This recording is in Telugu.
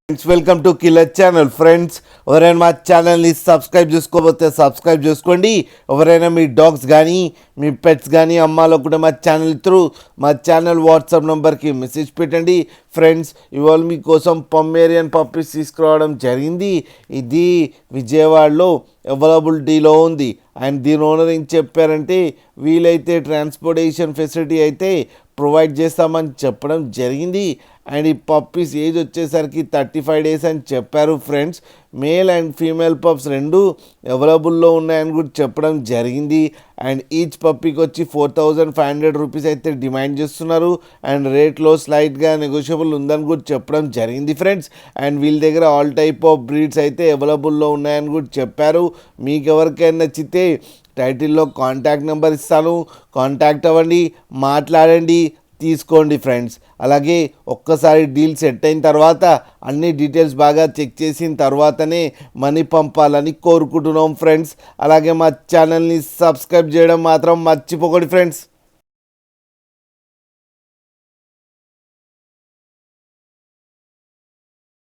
Welcome to killer channel. Friends, ఎవరైనా మా ఛానల్ని సబ్స్క్రైబ్ చేసుకోకపోతే సబ్స్క్రైబ్ చేసుకోండి. ఎవరైనా మీ డాగ్స్ కానీ మీ పెట్స్ కానీ అమ్మాలనుకుంటే మా ఛానల్ త్రూ మా ఛానల్ వాట్సాప్ నెంబర్కి మెసేజ్ పెట్టండి. ఫ్రెండ్స్, ఇవాళ మీకోసం పొమేరియన్ పప్పీస్ తీసుకురావడం జరిగింది. ఇది విజయవాడలో అవైలబిలిటీలో ఉంది. అండ్ దీని ఓనర్ ఏం చెప్పారంటే వీలైతే ట్రాన్స్పోర్టేషన్ ఫెసిలిటీ అయితే ప్రొవైడ్ చేస్తామని చెప్పడం జరిగింది. అండ్ ఈ పప్పీస్ ఏజ్ వచ్చేసరికి 35 డేస్ అని చెప్పారు. Friends, male and female pups రెండు అవైలబుల్లో ఉన్నాయని కూడా చెప్పడం జరిగింది. అండ్ ఈచ్ పప్పీకి వచ్చి 4500 రూపీస్ అయితే డిమాండ్ చేస్తున్నారు. అండ్ రేట్లో స్లైట్గా నెగోషియబుల్ ఉందని కూడా చెప్పడం జరిగింది. ఫ్రెండ్స్, అండ్ వీళ్ళ దగ్గర ఆల్ టైప్ ఆఫ్ బ్రీడ్స్ అయితే అవైలబుల్లో ఉన్నాయని కూడా చెప్పారు. మీకు ఎవరికైనా నచ్చితే టైటిల్లో కాంటాక్ట్ నెంబర్ ఇస్తాను, కాంటాక్ట్ అవ్వండి, మాట్లాడండి, తీసుకోండి. ఫ్రెండ్స్, అలాగే ఒక్కసారి డీల్ సెట్ అయిన తర్వాత అన్ని డీటెయిల్స్ బాగా చెక్ చేసిన తర్వాతనే మనీ పంపాలని కోరుకుంటున్నాం. ఫ్రెండ్స్, అలాగే మా ఛానల్ని సబ్స్క్రైబ్ చేయడం మాత్రం మర్చిపోకండి. ఫ్రెండ్స్.